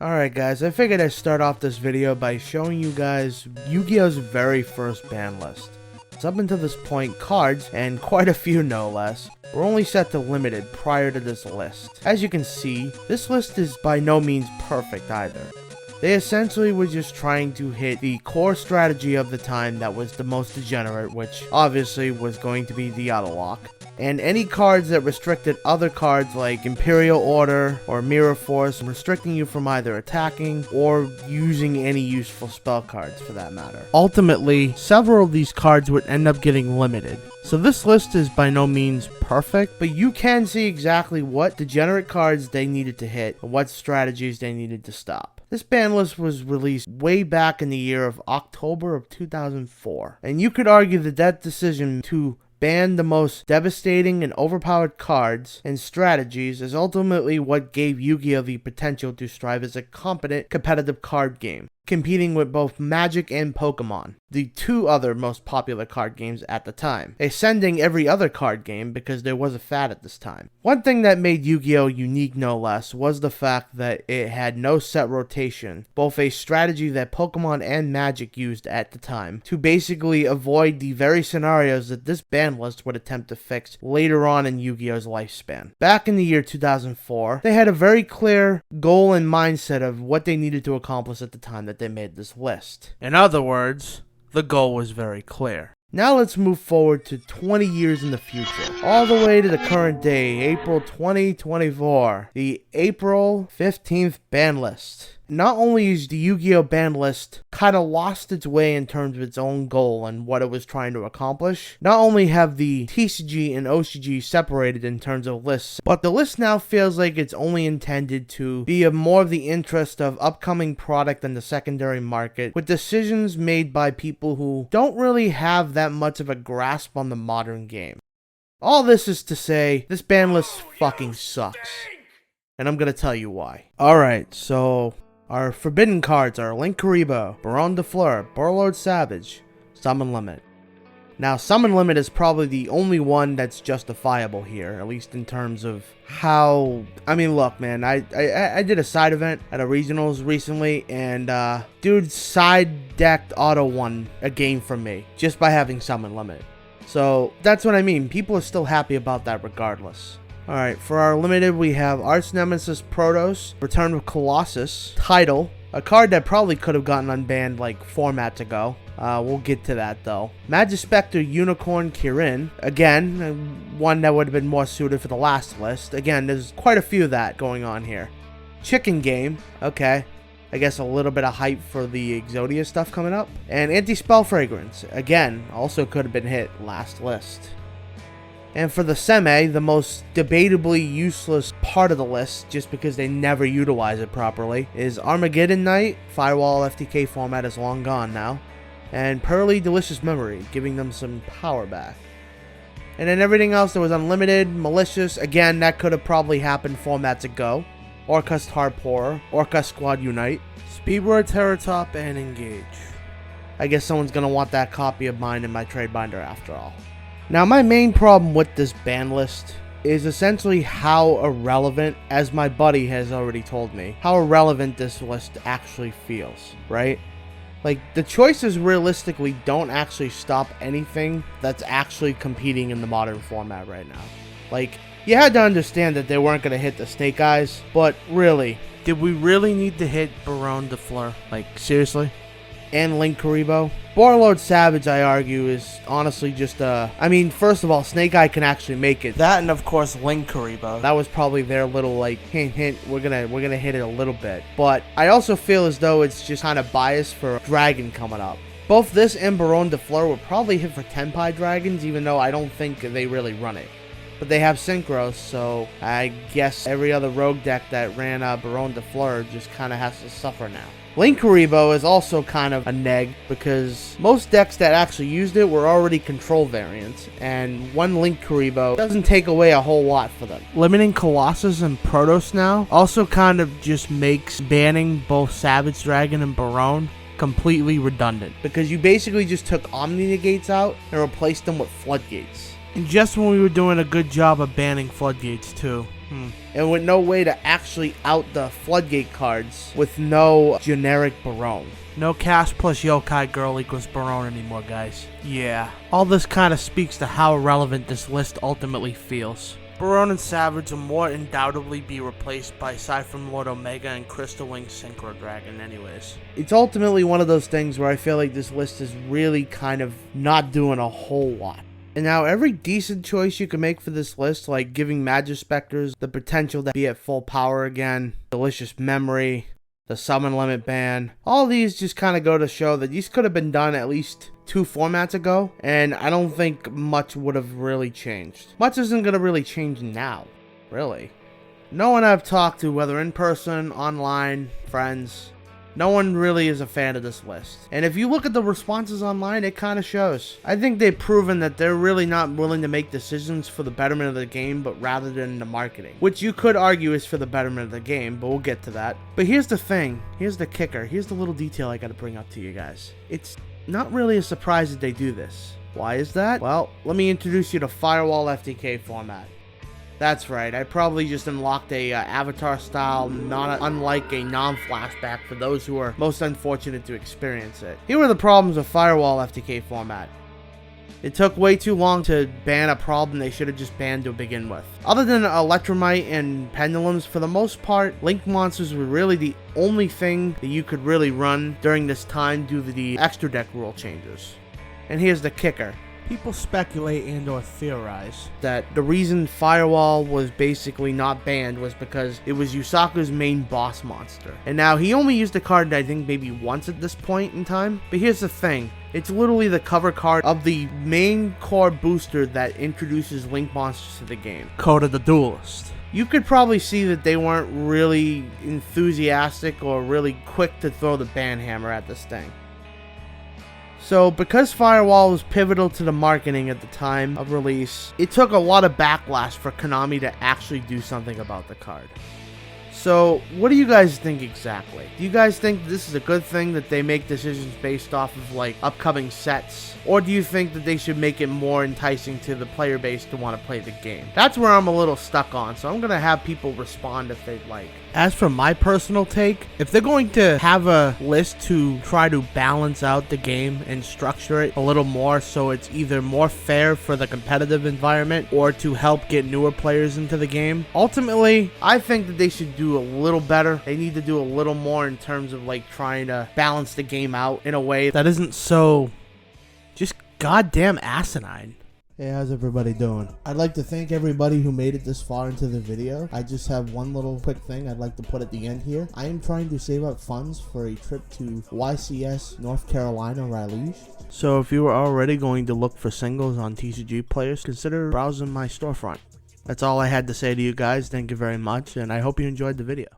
Alright guys, I figured I'd start off this video by showing you guys Yu-Gi-Oh's very first ban list. So up until this point, cards, and quite a few no less, were only set to limited prior to this list. As you can see, this list is by no means perfect either. They essentially were just trying to hit the core strategy of the time that was the most degenerate, which obviously was going to be the auto lock. And any cards that restricted other cards like Imperial Order or Mirror Force, restricting you from either attacking or using any useful spell cards for that matter. Ultimately, several of these cards would end up getting limited. So this list is by no means perfect, but you can see exactly what degenerate cards they needed to hit and what strategies they needed to stop. This ban list was released way back in the year of October of 2004, and you could argue that that decision to ban the most devastating and overpowered cards and strategies is ultimately what gave Yu-Gi-Oh the potential to strive as a competent competitive card game, competing with both Magic and Pokemon, the two other most popular card games at the time, ascending every other card game because there was a fad at this time. One thing that made Yu-Gi-Oh unique no less was the fact that it had no set rotation, both a strategy that Pokemon and Magic used at the time, to basically avoid the very scenarios that this ban list would attempt to fix later on in Yu-Gi-Oh's lifespan. Back in the year 2004, they had a very clear goal and mindset of what they needed to accomplish at the time that they made this list. In other words, the goal was very clear. Now let's move forward to 20 years in the future, all the way to the current day, April 2024, the April 15th ban list. Not only is the Yu-Gi-Oh ban list kind of lost its way in terms of its own goal and what it was trying to accomplish, not only have the TCG and OCG separated in terms of lists, but the list now feels like it's only intended to be of more of the interest of upcoming product in the secondary market, with decisions made by people who don't really have that much of a grasp on the modern game. All this is to say, this ban list fucking sucks. And I'm gonna tell you why. Alright, so our forbidden cards are Link Kuriboh, Baron de Fleur, Warlord Savage, Summon Limit. Now, Summon Limit is probably the only one that's justifiable here, at least in terms of how... I mean, look, man, I did a side event at a regionals recently, and dude side-decked auto-won a game from me, just by having Summon Limit. So, that's what I mean, people are still happy about that regardless. Alright, for our limited, we have Arch Nemesis Protoss, Return of Colossus, Tidal, a card that probably could have gotten unbanned like formats ago. We'll get to that though. Magispector Unicorn Kirin, again, one that would have been more suited for the last list. Again, there's quite a few of that going on here. Chicken Game, okay. I guess a little bit of hype for the Exodia stuff coming up. And Anti-Spell Fragrance, again, also could have been hit last list. And for the semi, the most debatably useless part of the list, just because they never utilize it properly, is Armageddon Knight. Firewall FTK format is long gone now. And Pearly Delicious Memory, giving them some power back. And then everything else that was unlimited, malicious, again, that could have probably happened formats ago. Orcust Hardpourer, Orca Squad Unite, Speedword Terratop, and Engage. I guess someone's gonna want that copy of mine in my trade binder after all. Now, my main problem with this ban list is essentially how irrelevant, as my buddy has already told me, how irrelevant this list actually feels, right? Like, the choices realistically don't actually stop anything that's actually competing in the modern format right now. Like, you had to understand that they weren't going to hit the Snake Eyes, but really, did we really need to hit Baron de Fleur? Like, seriously? And Link Kuriboh. Warlord Savage, I argue, is honestly just I mean, first of all, Snake Eye can actually make it. That and of course Link Kuriboh. That was probably their little like hint hint. We're gonna hit it a little bit. But I also feel as though it's just kind of biased for Dragon coming up. Both this and Baron de Fleur would probably hit for Tenpai Dragons, even though I don't think they really run it. But they have Synchros, so I guess every other rogue deck that ran Baron de Fleur just kind of has to suffer now. Link Kuriboh is also kind of a neg, because most decks that actually used it were already control variants, and one Link Kuriboh doesn't take away a whole lot for them. Limiting Colossus and Protoss now also kind of just makes banning both Savage Dragon and Baron completely redundant, because you basically just took Omni Negates out and replaced them with Floodgates. And just when we were doing a good job of banning Floodgates too. And with no way to actually out the floodgate cards with no generic Barone. No cast plus yokai girl equals Barone anymore, guys. Yeah. All this kind of speaks to how irrelevant this list ultimately feels. Barone and Savage will more undoubtedly be replaced by Cypher Lord Omega and Crystal Wing Synchro Dragon anyways. It's ultimately one of those things where I feel like this list is really kind of not doing a whole lot. And now every decent choice you can make for this list, like giving Magispectors the potential to be at full power again, Delicious Memory, the Summon Limit ban, all these just kind of go to show that these could have been done at least 2 formats ago, and I don't think much would have really changed. Much isn't going to really change now, really. No one I've talked to, whether in person, online, friends, no one really is a fan of this list. And if you look at the responses online, it kind of shows. I think they've proven that they're really not willing to make decisions for the betterment of the game, but rather than the marketing. Which you could argue is for the betterment of the game, but we'll get to that. But here's the thing. Here's the kicker. Here's the little detail I gotta bring up to you guys. It's not really a surprise that they do this. Why is that? Well, let me introduce you to Firewall FTK format. That's right, I probably just unlocked a avatar style, unlike a non-flashback for those who are most unfortunate to experience it. Here are the problems with Firewall FTK format. It took way too long to ban a problem they should have just banned to begin with. Other than Electromite and Pendulums, for the most part, Link Monsters were really the only thing that you could really run during this time due to the extra deck rule changes. And here's the kicker. People speculate and or theorize that the reason Firewall was basically not banned was because it was Yusaku's main boss monster. And now he only used the card I think maybe once at this point in time. But here's the thing. It's literally the cover card of the main core booster that introduces Link monsters to the game. Coda the Duelist. You could probably see that they weren't really enthusiastic or really quick to throw the ban hammer at this thing. So, because Firewall was pivotal to the marketing at the time of release, it took a lot of backlash for Konami to actually do something about the card. So, what do you guys think exactly? Do you guys think this is a good thing that they make decisions based off of, like, upcoming sets? Or do you think that they should make it more enticing to the player base to want to play the game? That's where I'm a little stuck on, so I'm going to have people respond if they'd like. As for my personal take, if they're going to have a list to try to balance out the game and structure it a little more so it's either more fair for the competitive environment or to help get newer players into the game, ultimately, I think that they should do a little better. They need to do a little more in terms of like trying to balance the game out in a way that isn't so just goddamn asinine. Hey, how's everybody doing? I'd like to thank everybody who made it this far into the video. I just have one little quick thing I'd like to put at the end here. I am trying to save up funds for a trip to YCS, North Carolina, Raleigh. So if you were already going to look for singles on TCG players, consider browsing my storefront. That's all I had to say to you guys. Thank you very much, and I hope you enjoyed the video.